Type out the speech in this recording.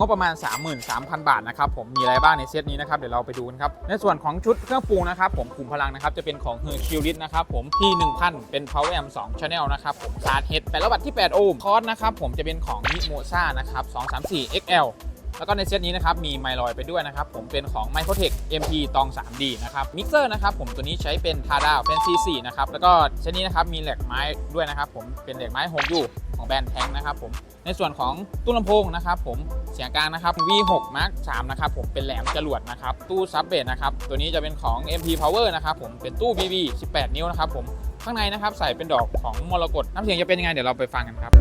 งบประมาณ 33,000 บาทนะครับผมมีอะไรบ้างในเซตนี้นะครับเดี๋ยวเราไปดูกันครับในส่วนของชุดเครื่องปรุงนะครับผมขุมพลังนะครับจะเป็นของเฮอร์คิวลิสนะครับผมที่ 1000 เป็น Power Amp 2 Channel นะครับผมชาร์จเฮด8วัตต์ที่8โอห์มคอร์สนะครับผมจะเป็นของมิโมซ่านะครับ234 XL แล้วก็ในเซตนี้นะครับมีไมลอยไปด้วยนะครับผมเป็นของ Microtech MP ตอง 3D นะครับมิกเซอร์นะครับผมตัวนี้ใช้เป็น Tada Fancy 4นะครับแล้วก็เซตนี้นะครับมีแหลกไม้ด้วยนะครับผมเป็นแหลกไม้6Uของแบรนด์แทงนะครับผมในส่วนของตู้ลำโพงนะครับผมเสียงกลางนะครับ V6 Mark 3นะครับผมเป็นแหลมจรวดนะครับตู้ซับเบสนะครับตัวนี้จะเป็นของ MP Power นะครับผมเป็นตู้ BB 18 นิ้วนะครับผมข้างในนะครับใส่เป็นดอกของมรกตน้ำเสียงจะเป็นยังไงเดี๋ยวเราไปฟังกันครับ